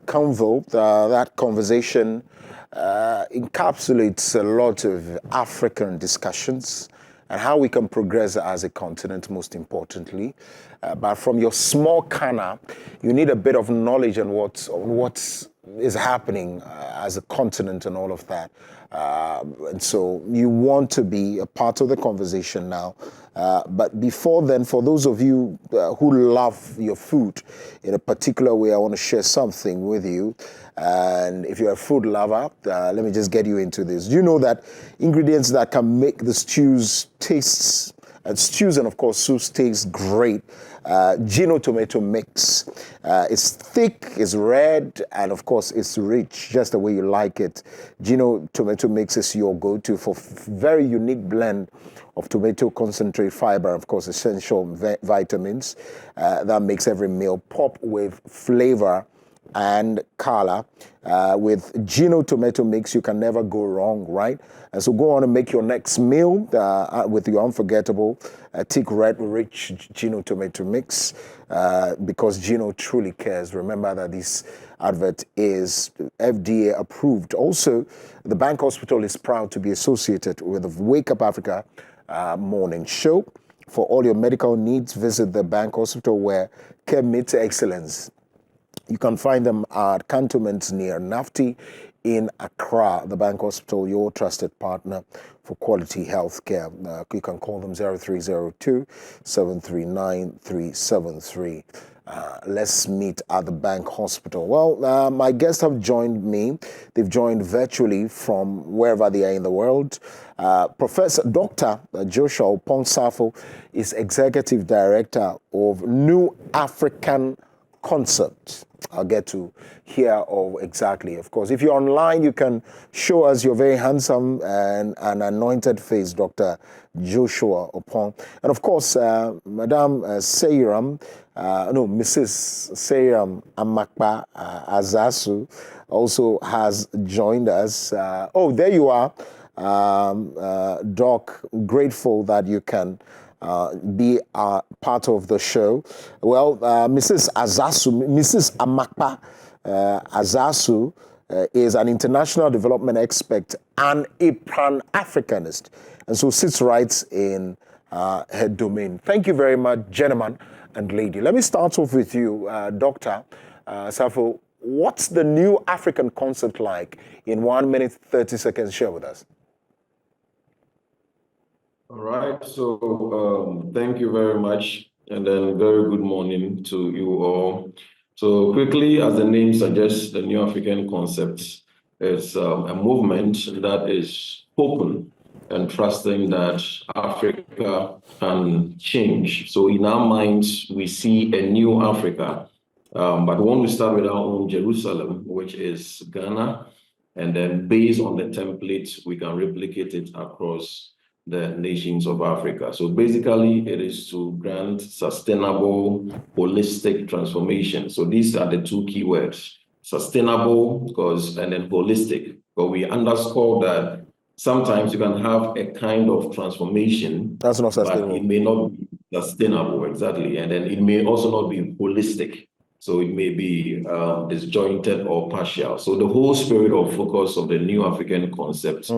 convo, that conversation encapsulates a lot of African discussions and how we can progress as a continent, most importantly. But from your small canna, you need a bit of knowledge on what is happening as a continent and all of that. And so you want to be a part of the conversation now. But before then, for those of you who love your food in a particular way, I want to share something with you. And if you're a food lover, let me just get you into this. Do you know that ingredients that can make the stews and of course soups taste great? Gino tomato mix. It's thick, it's red, and of course it's rich, just the way you like it. Gino tomato mix is your go-to for very unique blend of tomato concentrate, fiber, and of course essential vitamins that makes every meal pop with flavor and color. With Gino tomato mix, you can never go wrong, right? And so go on and make your next meal with your unforgettable thick red rich Gino tomato mix because Gino truly cares. Remember that this advert is FDA approved. Also, the Bank Hospital is proud to be associated with the Wake Up Africa morning show. For all your medical needs, visit the Bank Hospital where care meets excellence. You can find them at cantonments near Nafti in Accra, the Bank Hospital, your trusted partner for quality health care. You can call them 0302-739-373. Let's meet at the Bank Hospital. Well, my guests have joined me. They've joined virtually from wherever they are in the world. Professor Dr. Joshua Opong-Safo is Executive Director of New African Concept. I'll get to hear of exactly. Of course, if you're online, you can show us your very handsome and anointed face, Dr. Joshua Opong. And of course, Madam Seiram, Mrs. Seiram Amakpa Azasu also has joined us. There you are, Doc. Grateful that you can be part of the show. Well, Mrs. Amakpa Azasu is an international development expert and a Pan-Africanist, and so sits right in her domain. Thank you very much, gentlemen and lady. Let me start off with you, Dr. Safo. What's the New African Concept like in 1 minute, 30 seconds? Share with us. All right, so thank you very much, and then very good morning to you all. So quickly, as the name suggests, the New African Concept is a movement that is open and trusting that Africa can change. So in our minds, we see a new Africa, but we want to start with our own Jerusalem, which is Ghana, and then based on the template, we can replicate it across the nations of Africa. So basically, it is to grant sustainable, holistic transformation. So these are the two key words: sustainable, and then holistic. But we underscore that sometimes you can have a kind of transformation that's not sustainable, but it may not be sustainable, exactly. And then it may also not be holistic. So it may be disjointed or partial. So the whole spirit or focus of the New African Concept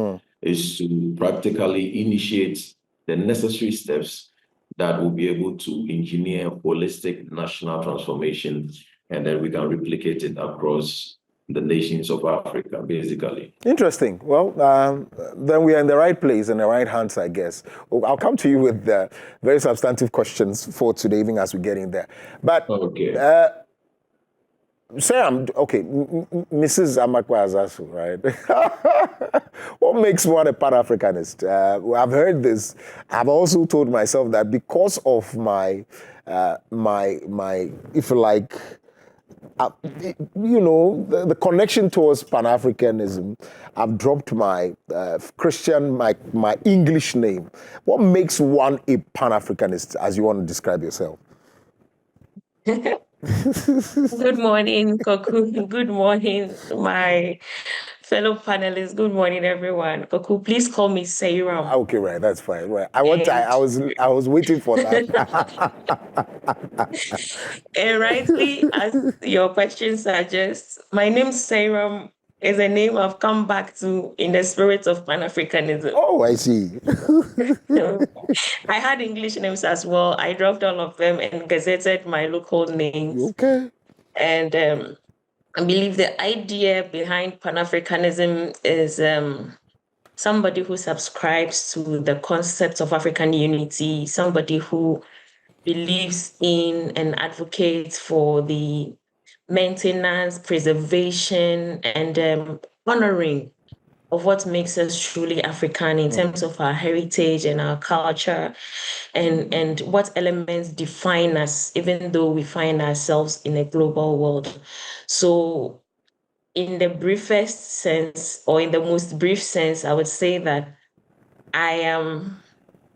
is to practically initiate the necessary steps that will be able to engineer holistic national transformation, and then we can replicate it across the nations of Africa, basically. Interesting. Well, then we are in the right place and the right hands, I guess. I'll come to you with very substantive questions for today, even as we get in there. But okay. Sam, okay, Mrs. Amakpa Azasu, right? What makes one a Pan-Africanist? I've heard this. I've also told myself that because of my if you like, the connection towards Pan-Africanism, I've dropped my Christian, my English name. What makes one a Pan-Africanist, as you want to describe yourself? Good morning, Koku. Good morning, my fellow panelists, good morning, everyone. Koku, please call me Sairam. Okay, right, that's fine. Right. I And was waiting for that. and rightly, as your question suggests, my name Sairam is a name I've come back to in the spirit of Pan-Africanism. Oh, I see. I had English names as well. I dropped all of them and gazetted my local names. Okay. And I believe the idea behind Pan-Africanism is somebody who subscribes to the concept of African unity, somebody who believes in and advocates for the maintenance, preservation, and honoring of what makes us truly African in terms of our heritage and our culture, and what elements define us, even though we find ourselves in a global world. So in the briefest sense, or in the most brief sense, I would say that I am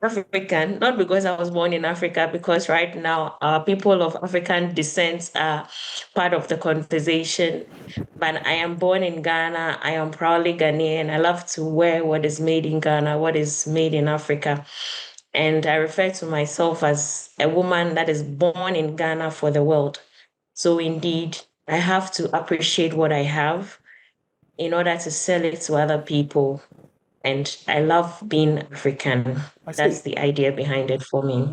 African, not because I was born in Africa, because right now our people of African descent are part of the conversation. But I am born in Ghana. I am proudly Ghanaian. I love to wear what is made in Ghana, what is made in Africa. And I refer to myself as a woman that is born in Ghana for the world. So indeed, I have to appreciate what I have in order to sell it to other people. And I love being African. I see. That's the idea behind it for me.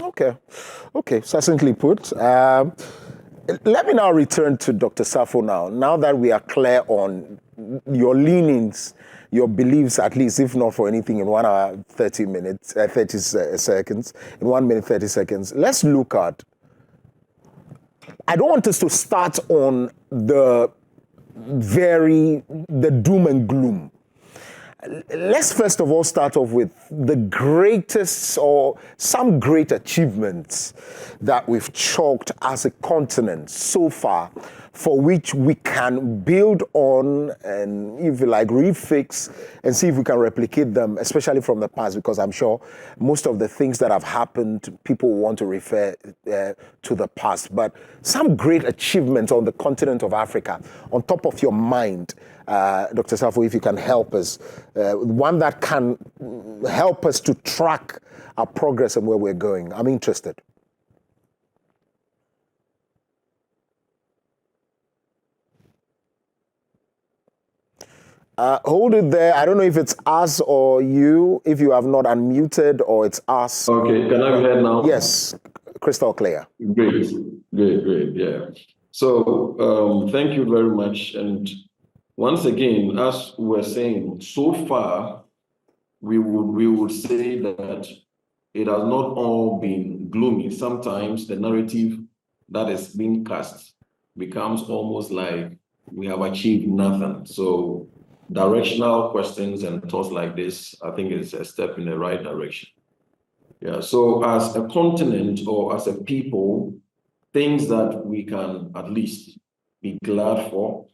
Okay, succinctly put. Let me now return to Dr. Safo now. Now that we are clear on your leanings, your beliefs, at least, if not for anything, in 1 hour, 30 minutes, 30 seconds, in 1 minute, 30 seconds, let's look at, I don't want us to start on the doom and gloom. Let's first of all start off with the greatest or some great achievements that we've chalked as a continent so far, for which we can build on and, if you like, refix and see if we can replicate them, especially from the past, because I'm sure most of the things that have happened, people want to refer to the past. But some great achievements on the continent of Africa, on top of your mind, Dr. Safo, if you can help us, one that can help us to track our progress and where we're going. I'm interested. Hold it there. I don't know if it's us or you, if you have not unmuted, or it's us. Okay, can I be heard now? Yes, crystal clear. Great, yeah. So thank you very much. And once again, as we're saying, so far, we would say that it has not all been gloomy. Sometimes the narrative that is being cast becomes almost like we have achieved nothing. So directional questions and thoughts like this, I think, is a step in the right direction. Yeah, so as a continent or as a people, things that we can at least be glad for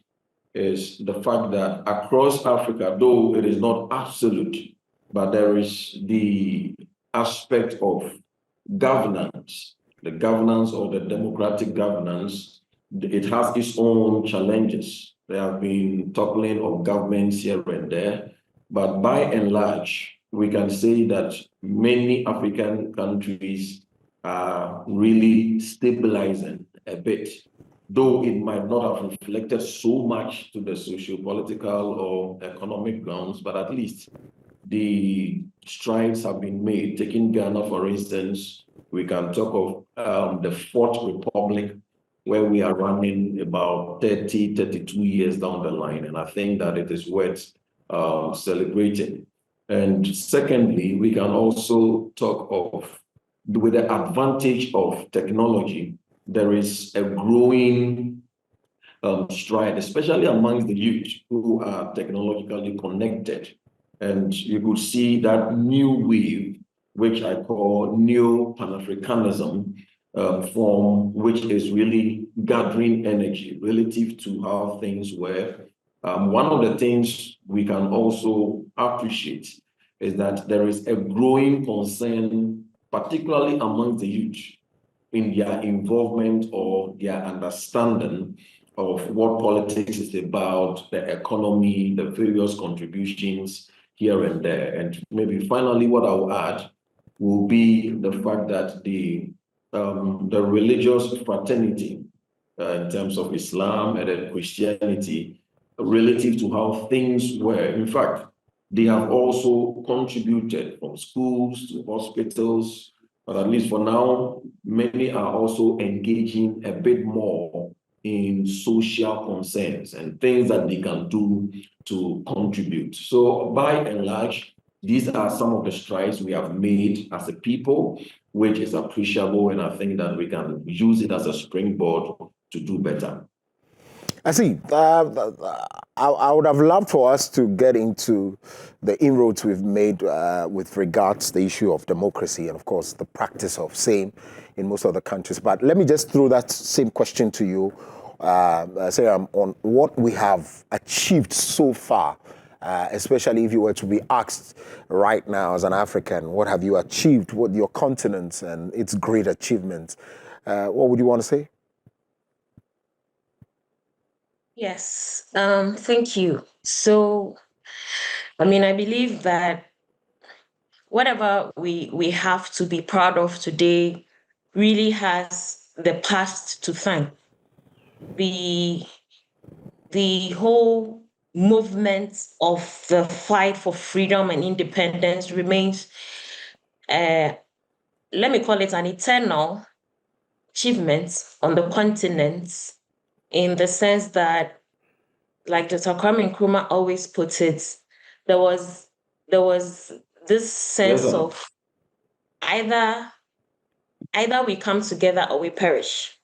is the fact that across Africa, though it is not absolute, but there is the aspect of governance, the governance or the democratic governance. It has its own challenges. There have been toppling of governments here and there, but by and large, we can say that many African countries are really stabilizing a bit, though it might not have reflected so much to the socio-political or economic grounds, but at least the strides have been made. Taking Ghana, for instance, we can talk of the Fourth Republic, where we are running about 30, 32 years down the line. And I think that it is worth celebrating. And secondly, we can also talk of, with the advantage of technology, there is a growing stride, especially amongst the youth who are technologically connected. And you could see that new wave, which I call Neo Pan-Africanism, form, which is really gathering energy relative to how things were. One of the things we can also appreciate is that there is a growing concern, particularly among the youth, in their involvement or their understanding of what politics is about, the economy, the various contributions here and there. And maybe finally, what I'll add will be the fact that the religious fraternity in terms of Islam and then Christianity relative to how things were. In fact, they have also contributed from schools to hospitals, but at least for now, many are also engaging a bit more in social concerns and things that they can do to contribute. So by and large, these are some of the strides we have made as a people, which is appreciable, and I think that we can use it as a springboard to do better. I see. I would have loved for us to get into the inroads we've made with regards to the issue of democracy and, of course, the practice of same in most other countries. But let me just throw that same question to you, Sarah, on what we have achieved so far, especially if you were to be asked right now as an African, what have you achieved, what your continent and its great achievements? What would you want to say? Yes, thank you. So, I mean, I believe that whatever we have to be proud of today really has the past to thank. The whole movement of the fight for freedom and independence remains, let me call it an eternal achievement on the continent, in the sense that, like Dr. Kwame Nkrumah always puts it, there was this sense Yes, of either we come together or we perish.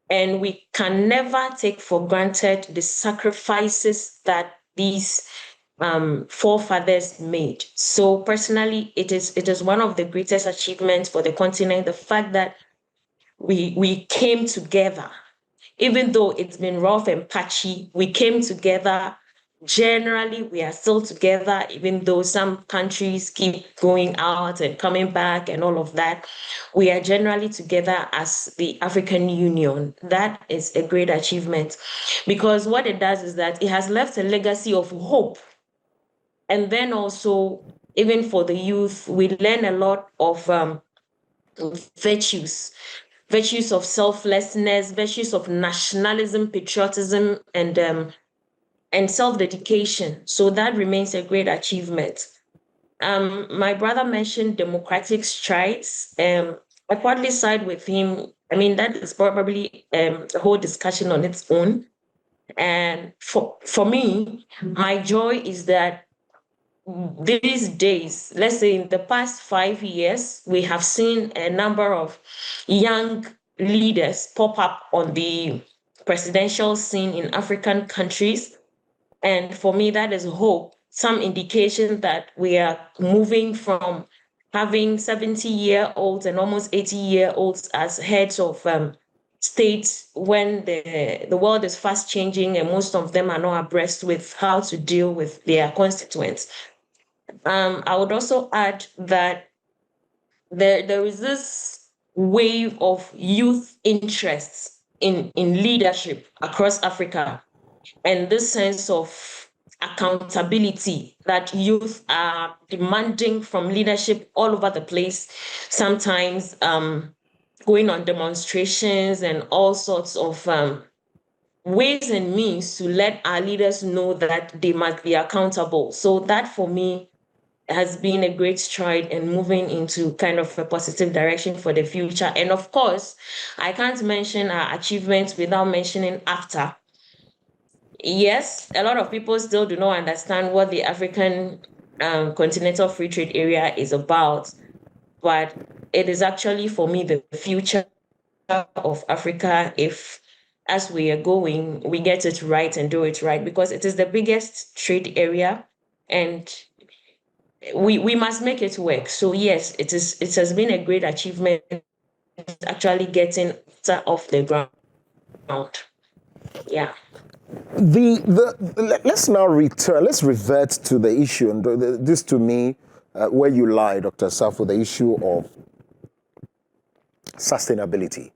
And we can never take for granted the sacrifices that these forefathers made. So personally, it is one of the greatest achievements for the continent, the fact that we came together. Even though it's been rough and patchy, we came together. Generally, we are still together, even though some countries keep going out and coming back and all of that. We are generally together as the African Union. That is a great achievement, because what it does is that it has left a legacy of hope. And then also, even for the youth, we learn a lot of virtues of selflessness, virtues of nationalism, patriotism, and self-dedication. So that remains a great achievement. My brother mentioned democratic strides. I partly side with him. I mean, that is probably a whole discussion on its own. And for me, my joy is that these days, let's say in the past 5 years, we have seen a number of young leaders pop up on the presidential scene in African countries. And for me, that is hope, some indication that we are moving from having 70-year-olds and almost 80-year-olds as heads of states, when the world is fast changing and most of them are not abreast with how to deal with their constituents. I would also add that there is this wave of youth interests in leadership across Africa, and this sense of accountability that youth are demanding from leadership all over the place, sometimes going on demonstrations and all sorts of ways and means to let our leaders know that they must be accountable. So that for me has been a great stride in moving into kind of a positive direction for the future. And of course, I can't mention our achievements without mentioning AFTA. Yes, a lot of people still do not understand what the African Continental Free Trade Area is about, but it is actually, for me, the future of Africa if, as we are going, we get it right and do it right, because it is the biggest trade area and we must make it work. So yes, it has been a great achievement actually getting off the ground. Yeah. Let's now return. Let's revert to the issue, and this to me, where you lie, Dr. Safo, the issue of sustainability.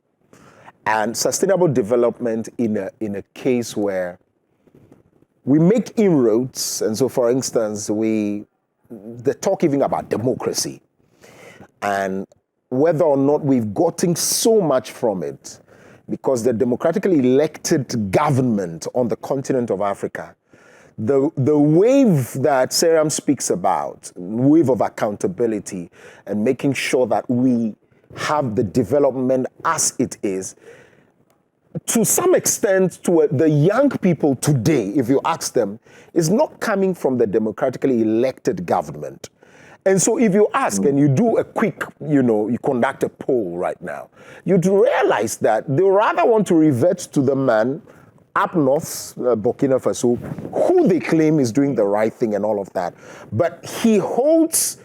and sustainable development in a case where we make inroads. And so, for instance, the talk even about democracy and whether or not we've gotten so much from it, because the democratically elected government on the continent of Africa, the wave that Seram speaks about, wave of accountability and making sure that we have the development as it is, to some extent, to the young people today, if you ask them, is not coming from the democratically elected government. And so if you ask and you do a quick, you conduct a poll right now, you'd realize that they rather want to revert to the man up north, Burkina Faso, who they claim is doing the right thing and all of that. But he holds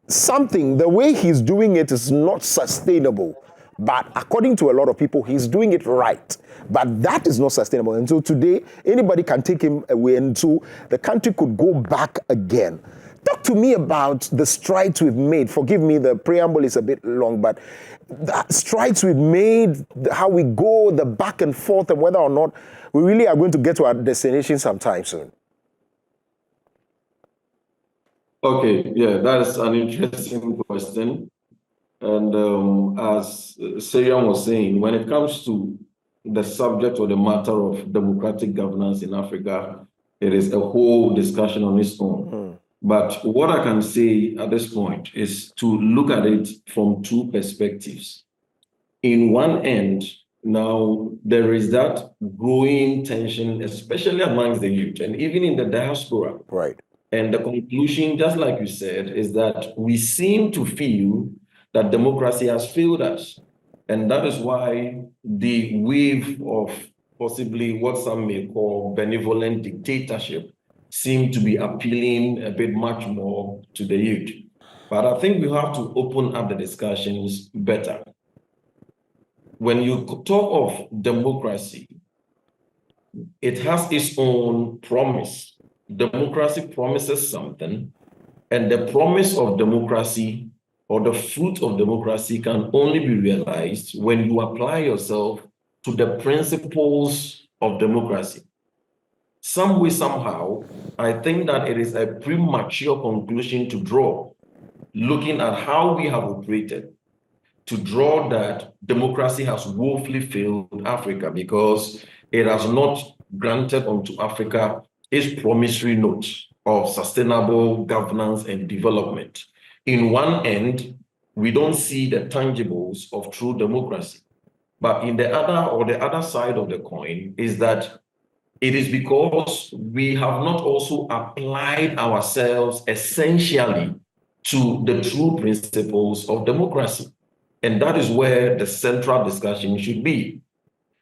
something, the way he's doing it is not sustainable. But according to a lot of people, he's doing it right. But that is not sustainable. And so today, anybody can take him away. And so the country could go back again. Talk to me about the strides we've made. Forgive me, the preamble is a bit long, but the strides we've made, how we go, the back and forth, and whether or not we really are going to get to our destination sometime soon. Okay, yeah, that's an interesting question. And as Serian was saying, when it comes to the subject or the matter of democratic governance in Africa, it is a whole discussion on its own. But what I can say at this point is to look at it from two perspectives. In one end, now there is that growing tension, especially amongst the youth and even in the diaspora. Right. And the conclusion, just like you said, is that we seem to feel that democracy has failed us. And that is why the wave of possibly what some may call benevolent dictatorship seem to be appealing a bit much more to the youth. But I think we have to open up the discussions better. When you talk of democracy, it has its own promise. Democracy promises something, and the promise of democracy or the fruit of democracy can only be realized when you apply yourself to the principles of democracy. Some way, somehow, I think that it is a premature conclusion to draw, looking at how we have operated, to draw that democracy has woefully failed Africa because it has not granted unto Africa its promissory note of sustainable governance and development. In one end, we don't see the tangibles of true democracy. But in the other side of the coin is that it is because we have not also applied ourselves essentially to the true principles of democracy. And that is where the central discussion should be.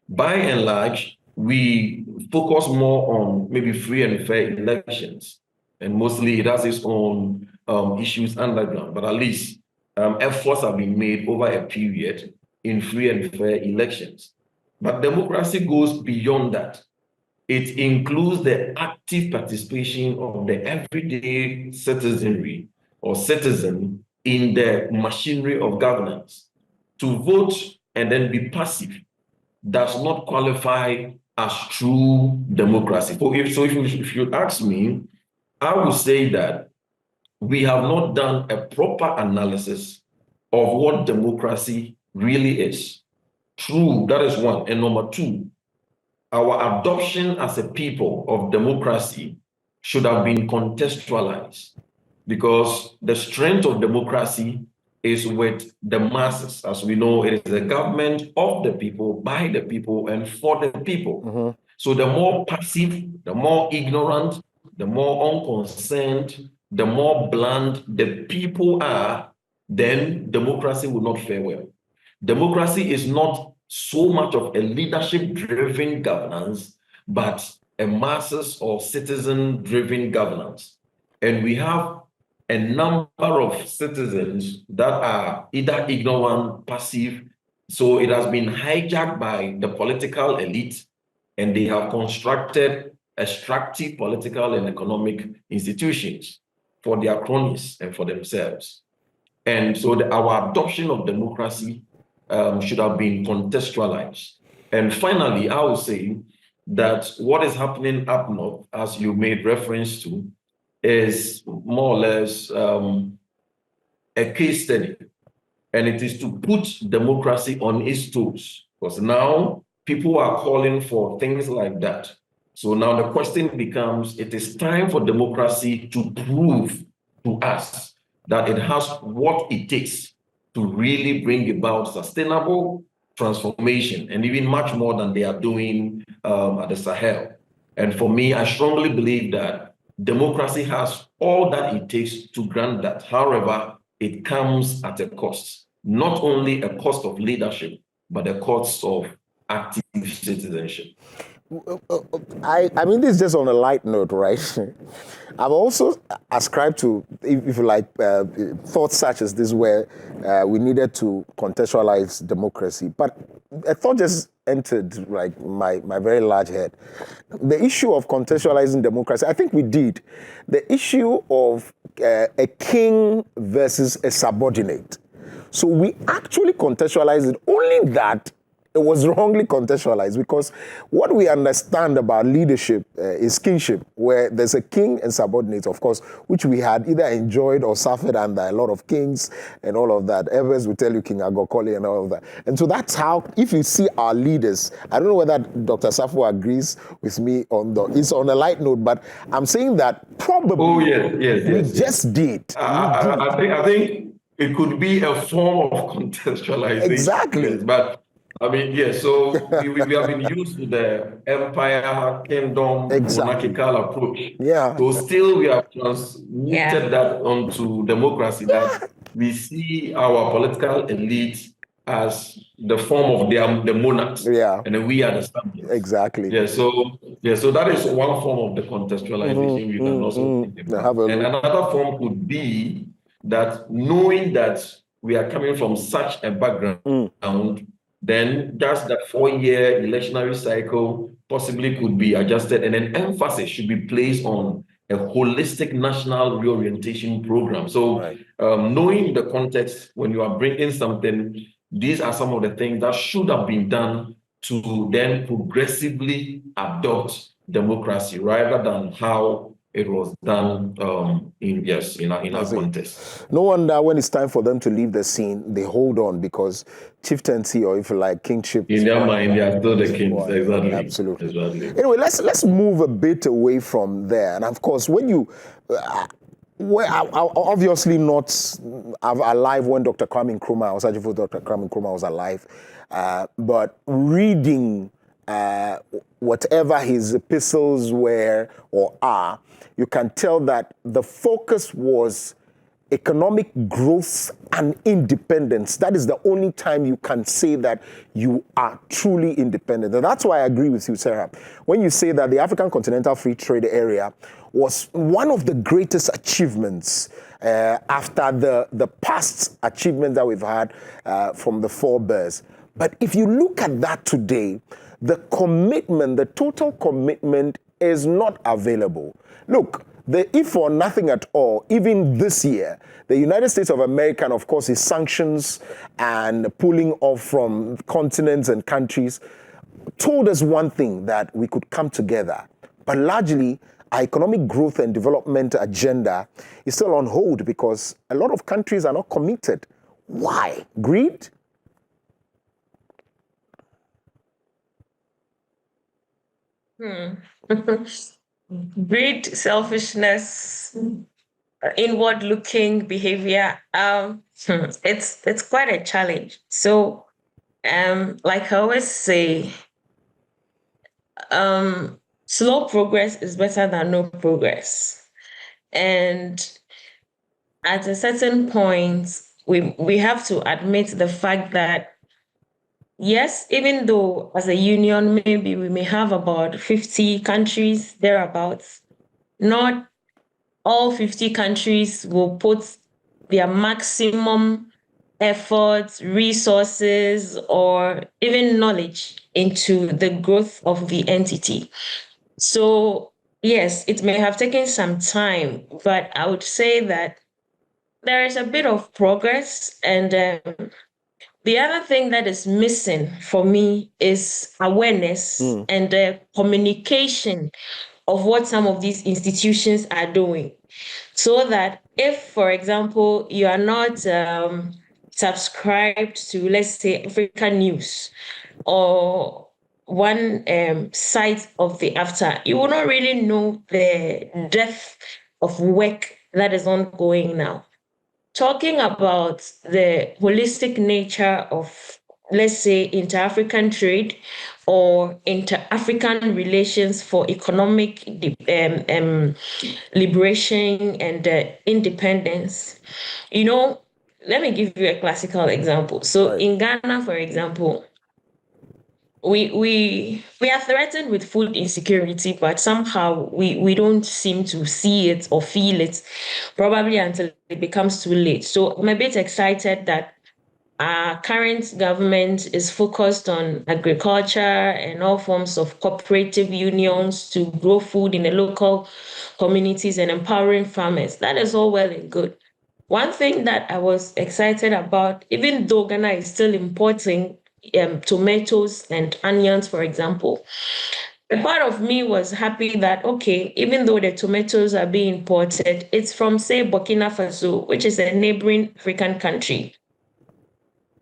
By and large, we focus more on maybe free and fair elections. And mostly it has its own issues underground, but at least efforts have been made over a period in free and fair elections. But democracy goes beyond that. It includes the active participation of the everyday citizenry or citizen in the machinery of governance. To vote and then be passive does not qualify as true democracy. If you ask me, I would say that we have not done a proper analysis of what democracy really is. True, that is one. And number two, our adoption as a people of democracy should have been contextualized, because the strength of democracy is with the masses. As we know, it is the government of the people, by the people, and for the people. So the more passive, the more ignorant, the more unconcerned, the more bland the people are, then democracy will not fare well. Democracy is not so much of a leadership-driven governance, but a masses or citizen-driven governance. And we have a number of citizens that are either ignorant, passive, so it has been hijacked by the political elite, and they have constructed extractive political and economic institutions for their cronies and for themselves. And so our adoption of democracy should have been contextualized. And finally, I would say that what is happening up north, as you made reference to, is more or less a case study. And it is to put democracy on its toes. Because now people are calling for things like that. So now the question becomes, it is time for democracy to prove to us that it has what it takes to really bring about sustainable transformation, and even much more than they are doing at the Sahel. And for me, I strongly believe that democracy has all that it takes to grant that. However, it comes at a cost, not only a cost of leadership, but a cost of active citizenship. I mean, this is just on a light note, right? I've also ascribed to, if you like, thoughts such as this, where we needed to contextualize democracy. But a thought just entered like my very large head. The issue of contextualizing democracy, I think we did. The issue of a king versus a subordinate. So we actually contextualized it, only that it was wrongly contextualized, because what we understand about leadership is kingship, where there's a king and subordinates, of course, which we had either enjoyed or suffered under a lot of kings and all of that. Evers will tell you King Agokoli and all of that. And so that's how, if you see our leaders, I don't know whether Dr. Safo agrees with me on it's on a light note, but I'm saying that probably we just did. I think it could be a form of contextualization. Exactly. Yes, but I mean, yes, so we have been used to the empire, kingdom, monarchical approach. Yeah. So still we have transmitted that onto democracy, that we see our political elite as the form of the monarchs. Yeah. And then we are the subjects. Exactly. So that is one form of the contextualization you can also think about. And another form could be that knowing that we are coming from such a background, then just that 4-year electionary cycle possibly could be adjusted, and an emphasis should be placed on a holistic national reorientation program. So knowing the context when you are bringing something, these are some of the things that should have been done to then progressively adopt democracy, rather than how it was done in our context. No wonder when it's time for them to leave the scene, they hold on, because chieftaincy, or if you like, kingship, in their mind, they are still the kings. Exactly. Absolutely. Anyway, let's move a bit away from there. And of course, when you obviously not alive when Dr. Kwame Nkrumah, or Sergeant Dr. Kwame Nkrumah was alive, but reading whatever his epistles were or are, you can tell that the focus was economic growth and independence. That is the only time you can say that you are truly independent. And that's why I agree with you, Sarah, when you say that the African Continental Free Trade Area was one of the greatest achievements after the past achievements that we've had from the forebears. But if you look at that today, the commitment, the total commitment is not available. Look, if for nothing at all, even this year, the United States of America, and of course, its sanctions and pulling off from continents and countries, told us one thing, that we could come together. But largely, our economic growth and development agenda is still on hold, because a lot of countries are not committed. Why? Greed? Greed, selfishness, inward-looking behavior. It's quite a challenge. So, like I always say, slow progress is better than no progress. And at a certain point, we have to admit the fact that, yes, even though as a union, maybe we may have about 50 countries thereabouts, not all 50 countries will put their maximum efforts, resources, or even knowledge into the growth of the entity. So, yes, it may have taken some time, but I would say that there is a bit of progress, and The other thing that is missing for me is awareness and the communication of what some of these institutions are doing. So that if, for example, you are not subscribed to, let's say, African News or one side of the after, you will not really know the depth of work that is ongoing now. Talking about the holistic nature of, let's say, inter-African trade or inter-African relations for economic liberation and independence, let me give you a classical example. So in Ghana, for example, we are threatened with food insecurity, but somehow we don't seem to see it or feel it, probably until it becomes too late. So I'm a bit excited that our current government is focused on agriculture and all forms of cooperative unions to grow food in the local communities and empowering farmers. That is all well and good. One thing that I was excited about, even though Ghana is still importing tomatoes and onions, for example, a part of me was happy that, okay, even though the tomatoes are being imported, it's from, say, Burkina Faso, which is a neighboring African country.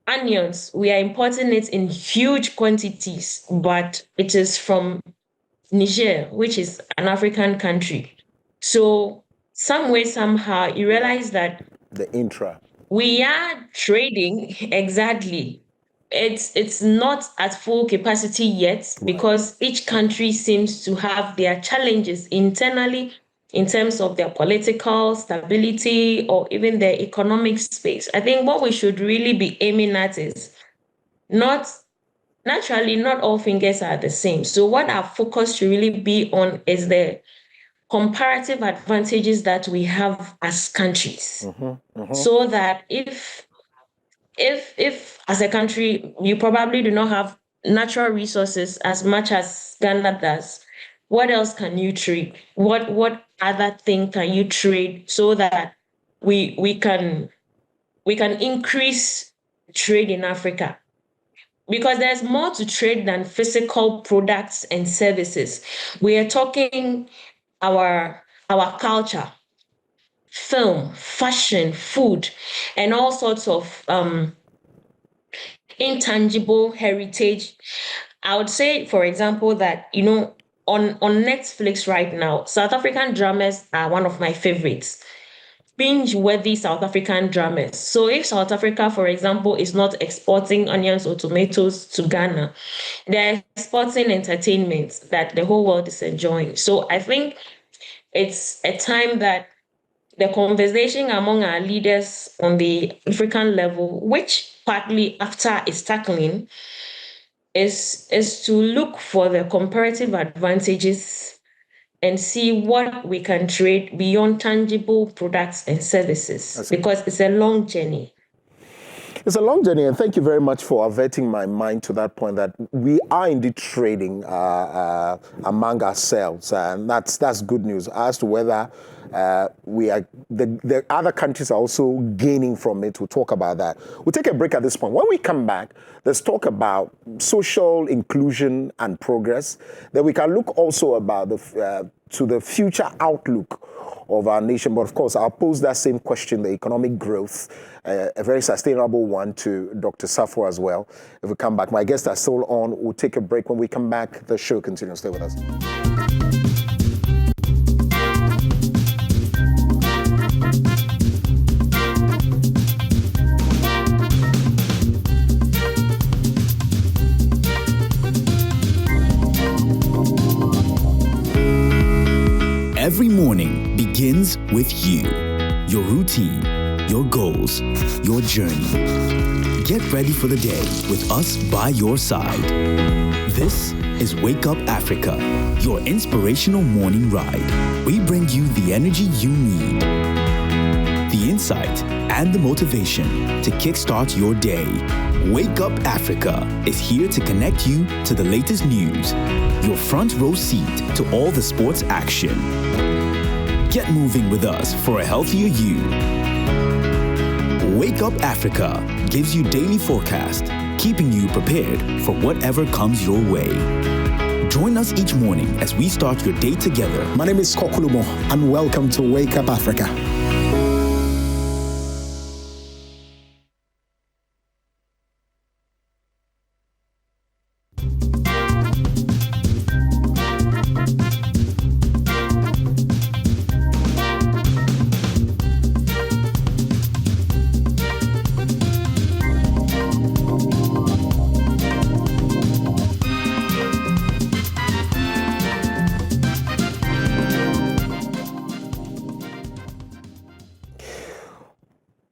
Onions, we are importing it in huge quantities, but it is from Niger, which is an African country. So some way, somehow, you realize that we are trading exactly. It's not at full capacity yet because each country seems to have their challenges internally in terms of their political stability or even their economic space. I think what we should really be aiming at is not all fingers are the same. So what our focus should really be on is the comparative advantages that we have as countries. So that if as a country, you probably do not have natural resources as much as Ghana does, what else can you trade? What other thing can you trade so that we can increase trade in Africa? Because there's more to trade than physical products and services. We are talking our culture, film, fashion, food, and all sorts of intangible heritage. I would say, for example, that, on Netflix right now, South African dramas are one of my favorites. Binge-worthy South African dramas. So if South Africa, for example, is not exporting onions or tomatoes to Ghana, they're exporting entertainment that the whole world is enjoying. So I think it's a time that the conversation among our leaders on the African level, which partly after is tackling, is to look for the comparative advantages and see what we can trade beyond tangible products and services, because it's a long journey. It's a long journey, and thank you very much for averting my mind to that point that we are indeed trading among ourselves, and that's good news. As to whether we are, the other countries are also gaining from it, we'll talk about that. We'll take a break at this point. When we come back, let's talk about social inclusion and progress. Then we can look also about to the future outlook of our nation. But of course, I'll pose that same question, the economic growth, a very sustainable one, to Dr. Safo as well. If we come back, my guests are still on. We'll take a break. When we come back, the show continues. Stay with us. Every morning begins with you, your routine, your goals, your journey. Get ready for the day with us by your side. This is Wake Up Africa, your inspirational morning ride. We bring you the energy you need, the insight, and the motivation to kickstart your day. Wake Up Africa is here to connect you to the latest news, your front row seat to all the sports action. Get moving with us for a healthier you. Wake Up Africa gives you daily forecast, keeping you prepared for whatever comes your way. Join us each morning as we start your day together. My name is Kokulumo, and welcome to Wake Up Africa.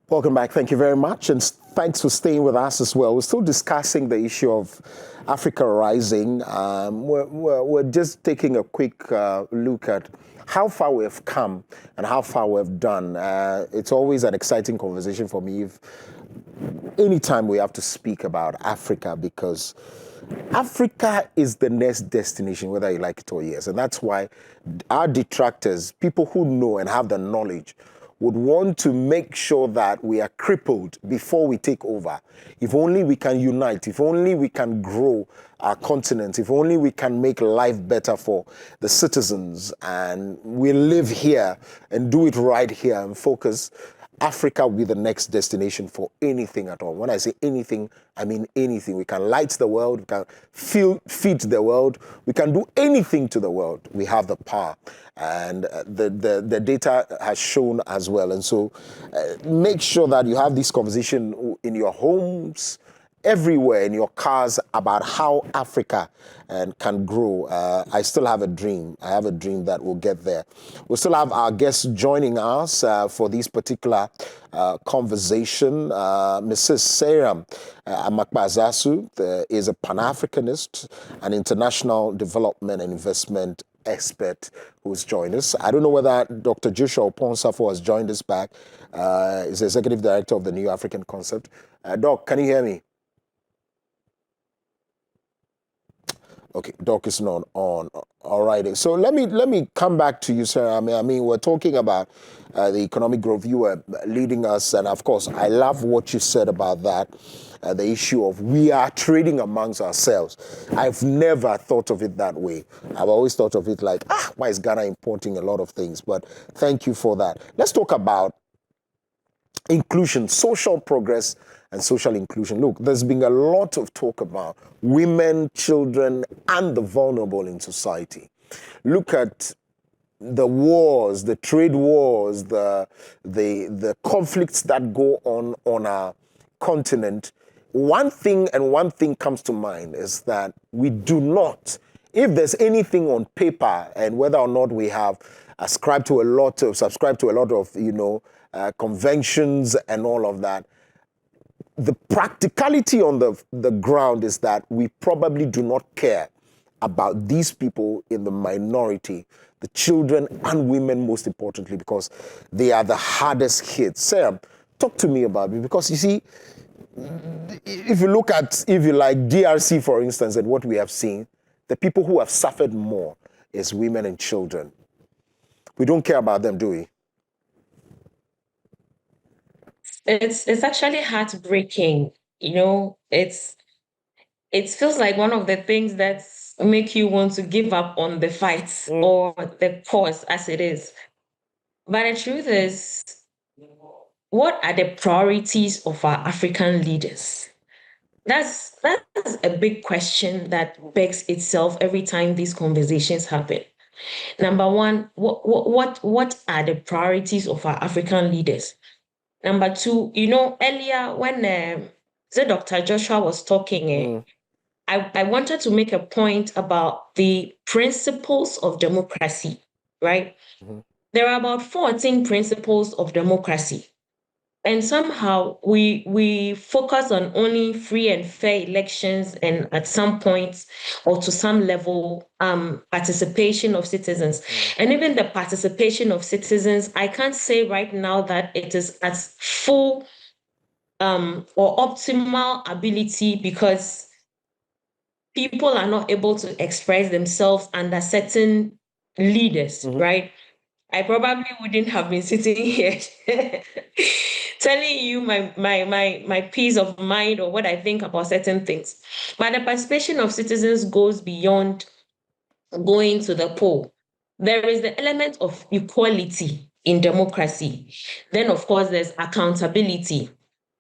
Welcome back. Thank you very much. And thanks for staying with us as well. We're still discussing the issue of Africa Rising. We're just taking a quick look at how far we've come and how far we've done. It's always an exciting conversation for me anytime we have to speak about Africa, because Africa is the next destination, whether you like it or yes. And that's why our detractors, people who know and have the knowledge, would want to make sure that we are crippled before we take over. If only we can unite, if only we can grow our continent, if only we can make life better for the citizens, and we live here and do it right here and focus, Africa will be the next destination for anything at all. When I say anything, I mean anything. We can light the world, we can feed the world, we can do anything to the world. We have the power, and the data has shown as well. And so make sure that you have this conversation in your homes, everywhere, in your cars, about how Africa can grow. I still have a dream. I have a dream that we'll get there. We'll still have our guests joining us for this particular conversation. Mrs. Sarah Amakbazasu is a Pan-Africanist, an international development and investment expert who's joined us. I don't know whether Dr. Joshua Oponsafo has joined us back. He's the executive director of the New African Concept. Doc, can you hear me? Okay, Doc is not on. All right. So let me come back to you, sir. I mean, we're talking about the economic growth. You were leading us, and of course, I love what you said about that. The issue of we are trading amongst ourselves. I've never thought of it that way. I've always thought of it like, why is Ghana importing a lot of things? But thank you for that. Let's talk about inclusion, social progress, and social inclusion. Look, there's been a lot of talk about women, children, and the vulnerable in society. Look at the wars, the trade wars, the conflicts that go on our continent. One thing comes to mind is that we do not, if there's anything on paper, and whether or not we have subscribed to a lot of conventions and all of that, the practicality on the ground is that we probably do not care about these people in the minority, the children and women most importantly, because they are the hardest hit. Sam, talk to me about it, because you see, if you look at, if you like, DRC, for instance, and what we have seen, the people who have suffered more is women and children. We don't care about them, do we? It's actually heartbreaking. It feels like one of the things that make you want to give up on the fight or the cause as it is. But the truth is, what are the priorities of our African leaders? That's a big question that begs itself every time these conversations happen. Number one, what are the priorities of our African leaders? Number two, earlier when Dr. Joshua was talking, I wanted to make a point about the principles of democracy, right? Mm-hmm. There are about 14 principles of democracy. And somehow we focus on only free and fair elections and at some point or to some level participation of citizens. And even the participation of citizens, I can't say right now that it is at full or optimal ability, because people are not able to express themselves under certain leaders, right? I probably wouldn't have been sitting here telling you my peace of mind or what I think about certain things. But the participation of citizens goes beyond going to the poll. There is the element of equality in democracy. Then, of course, there's accountability.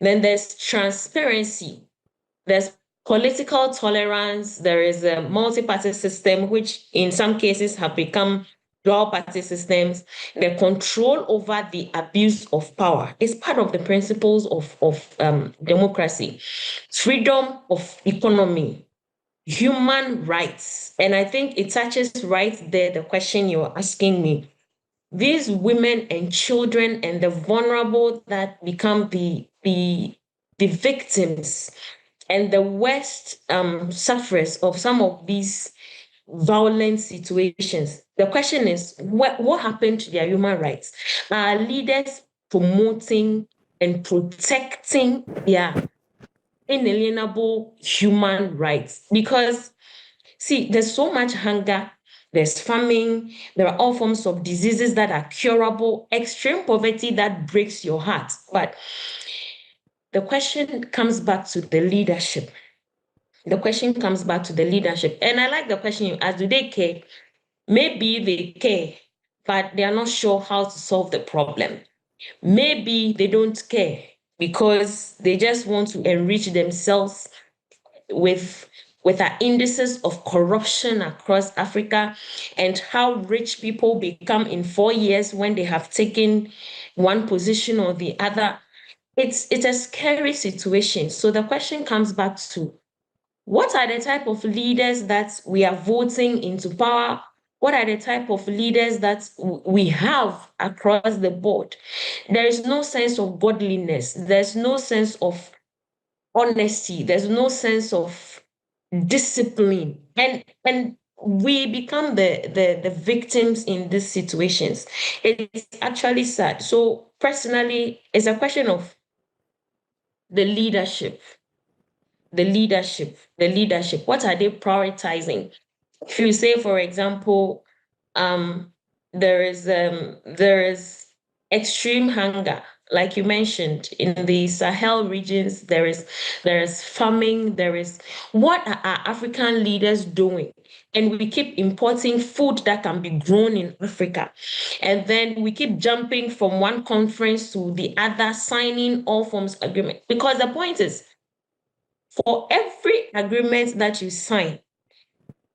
Then there's transparency. There's political tolerance. There is a multi-party system, which in some cases have become dual party systems. The control over the abuse of power is part of the principles of democracy. Freedom of economy, human rights. And I think it touches right there the question you're asking me. These women and children and the vulnerable that become the victims and the worst sufferers of some of these violent situations. The question is, what happened to their human rights? Are leaders promoting and protecting their inalienable human rights? Because, see, there's so much hunger, there's famine, there are all forms of diseases that are curable, extreme poverty that breaks your heart. But the question comes back to the leadership. The question comes back to the leadership. And I like the question you asked, do they care? Maybe they care, but they are not sure how to solve the problem. Maybe they don't care because they just want to enrich themselves with our indices of corruption across Africa and how rich people become in 4 years when they have taken one position or the other. It's a scary situation. So the question comes back to, what are the type of leaders that we are voting into power? What are the type of leaders that we have across the board? There is no sense of godliness. There's no sense of honesty. There's no sense of discipline. And we become the victims in these situations. It's actually sad. So personally, it's a question of the leadership. The leadership. What are they prioritizing? If you say, for example, um, there is extreme hunger, like you mentioned, in the Sahel regions. There is famine. There is, what are our African leaders doing? And we keep importing food that can be grown in Africa. And then we keep jumping from one conference to the other, signing all forms of agreement. Because the point is, for every agreement that you sign,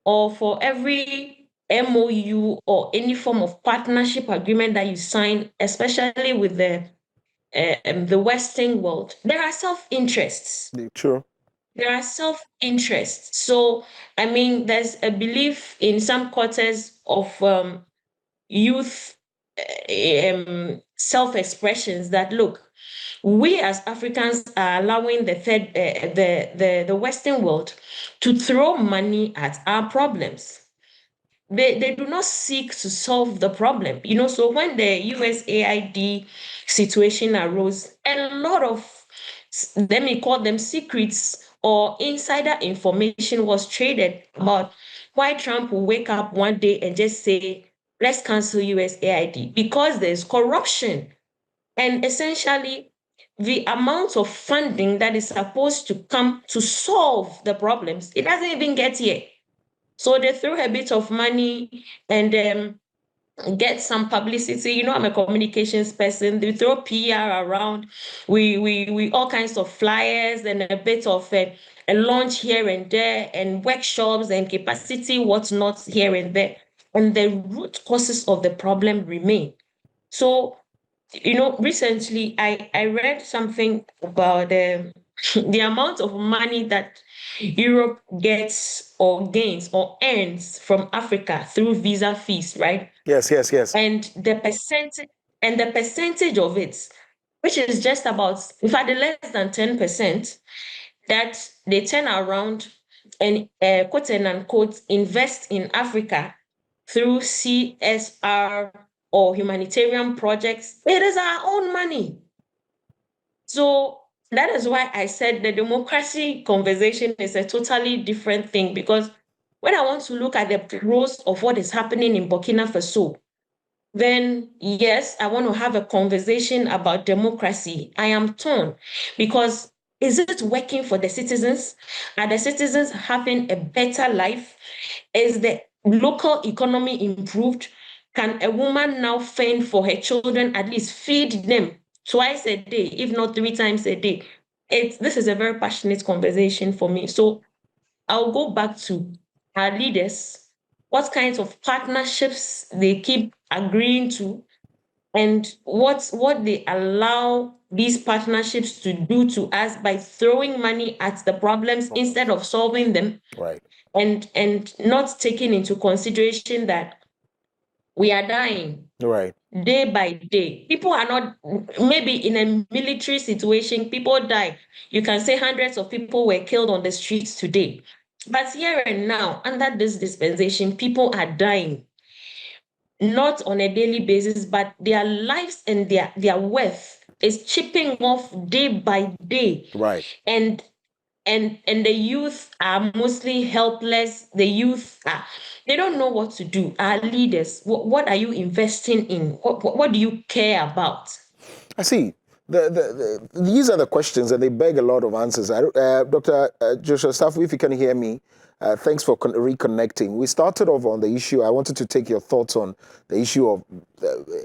or for every MOU or any form of partnership agreement that you sign, especially with the Western world, there are self-interests. True. There are self-interests. So, I mean, there's a belief in some quarters of youth self-expressions that, look, we as Africans are allowing the Western world to throw money at our problems. They do not seek to solve the problem. So when the USAID situation arose, a lot of, let me call them secrets or insider information was traded about why Trump will wake up one day and just say, let's cancel USAID, because there's corruption. And essentially, the amount of funding that is supposed to come to solve the problems, it doesn't even get here. So they throw a bit of money and get some publicity. I'm a communications person. They throw PR around. We all kinds of flyers and a bit of a launch here and there, and workshops and capacity, whatnot here and there. And the root causes of the problem remain. So, recently I read something about the amount of money that Europe gets or gains or earns from Africa through visa fees, right? Yes. And the percentage of it, which is just about, in fact, less than 10%, that they turn around and quote and unquote invest in Africa through CSR or humanitarian projects. It is our own money. So that is why I said the democracy conversation is a totally different thing, because when I want to look at the pros of what is happening in Burkina Faso, then yes, I want to have a conversation about democracy. I am torn because is it working for the citizens? Are the citizens having a better life? Is the local economy improved? Can a woman now fend for her children, at least feed them twice a day, if not 3 times a day? This is a very passionate conversation for me. So I'll go back to our leaders, what kinds of partnerships they keep agreeing to, and what they allow these partnerships to do to us by throwing money at the problems instead of solving them, Right. and not taking into consideration that we are dying Right. day by day. People are not, maybe in a military situation, people die. You can say hundreds of people were killed on the streets today. But here and now, under this dispensation, people are dying, not on a daily basis, but their lives and their worth is chipping off day by day. Right. And the youth are mostly helpless. The youth are, they don't know what to do. Our leaders, what are you investing in? What do you care about? I see. These are the questions, and they beg a lot of answers. Dr. Joshua Stafu, if you can hear me, thanks for reconnecting. We started off on the issue. I wanted to take your thoughts on the issue of,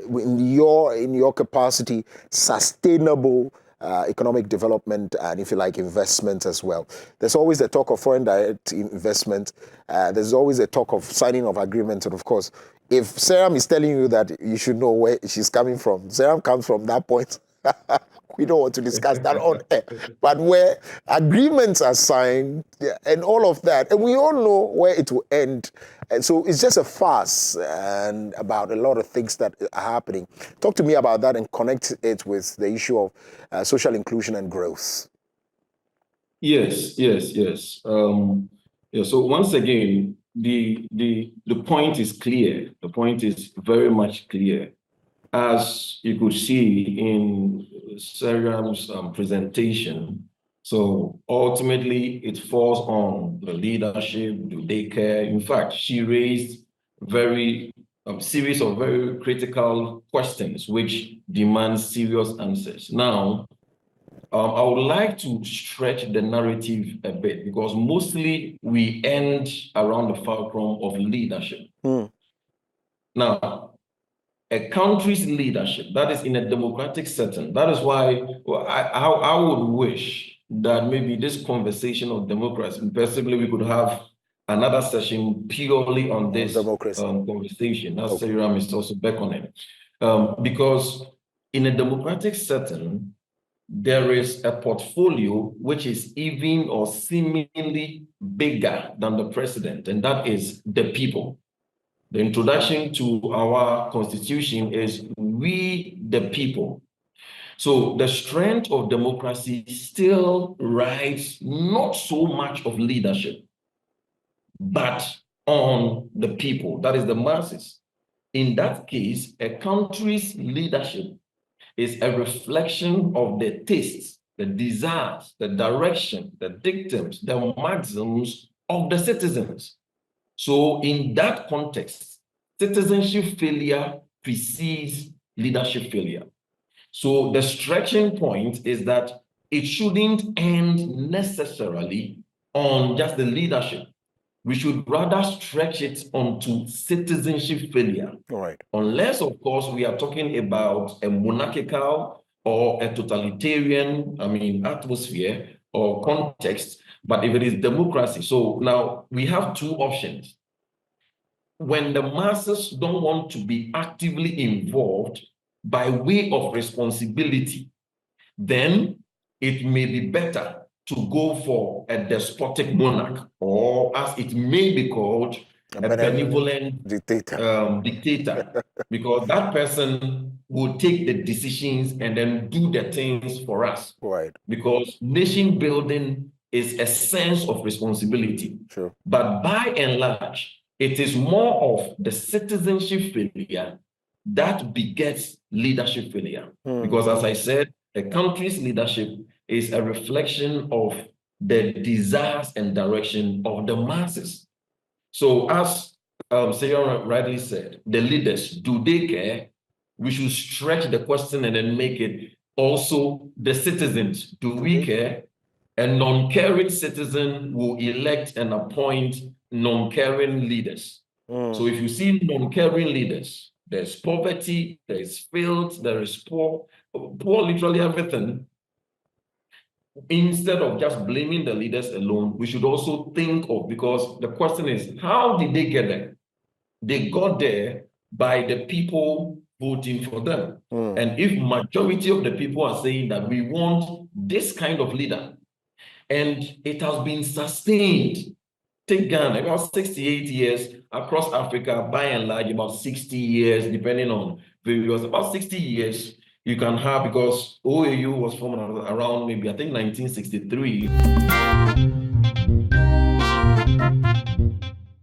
in your capacity, sustainable economic development and, if you like, investment as well. There's always the talk of foreign direct investment. There's always a talk of signing of agreements, and of course, if Seram is telling you that you should know where she's coming from, Seram comes from that point. We don't want to discuss that on air. But where agreements are signed and all of that, and we all know where it will end. And so it's just a farce and about a lot of things that are happening. Talk to me about that and connect it with the issue of social inclusion and growth. Yes. So once again, the point is clear. The point is very much clear. As you could see in Seram's presentation, so ultimately it falls on the leadership. Do they care? In fact, she raised very series of very critical questions which demand serious answers. Now, I would like to stretch the narrative a bit because mostly we end around the fulcrum of leadership. Now, a country's leadership, that is in a democratic setting. That is why I would wish that maybe this conversation of democracy, possibly we could have another session purely on this conversation. As Seram is also beckoning. Because in a democratic setting, there is a portfolio which is even or seemingly bigger than the president, and that is the people. The introduction to our constitution is we the people. So the strength of democracy still rides not so much of leadership, but on the people, that is the masses. In that case, a country's leadership is a reflection of the tastes, the desires, the direction, the dictums, the maxims of the citizens. So in that context, citizenship failure precedes leadership failure. So the stretching point is that it shouldn't end necessarily on just the leadership. We should rather stretch it onto citizenship failure. Right. Unless, of course, we are talking about a monarchical or a totalitarian, atmosphere or context. But if it is democracy, so now we have two options. When the masses don't want to be actively involved by way of responsibility, then it may be better to go for a despotic monarch, or as it may be called, a benevolent dictator, because that person will take the decisions and then do the things for us. Right. Because nation building is a sense of responsibility. Sure. But by and large, it is more of the citizenship failure that begets leadership failure. Because as I said, a country's leadership is a reflection of the desires and direction of the masses. So as Sayon rightly said, the leaders, do they care? We should stretch the question and then make it also the citizens. Do we care? A non-caring citizen will elect and appoint non-caring leaders. So if you see non-caring leaders, there's poverty, there's filth, there is poor literally everything. Instead of just blaming the leaders alone, we should also think of, because the question is, how did they get there? They got there by the people voting for them. And if majority of the people are saying that we want this kind of leader, and it has been sustained, take Ghana, about 68 years, across Africa, by and large, about 60 years, depending on various, about 60 years, you can have, because OAU was formed around maybe, I think, 1963.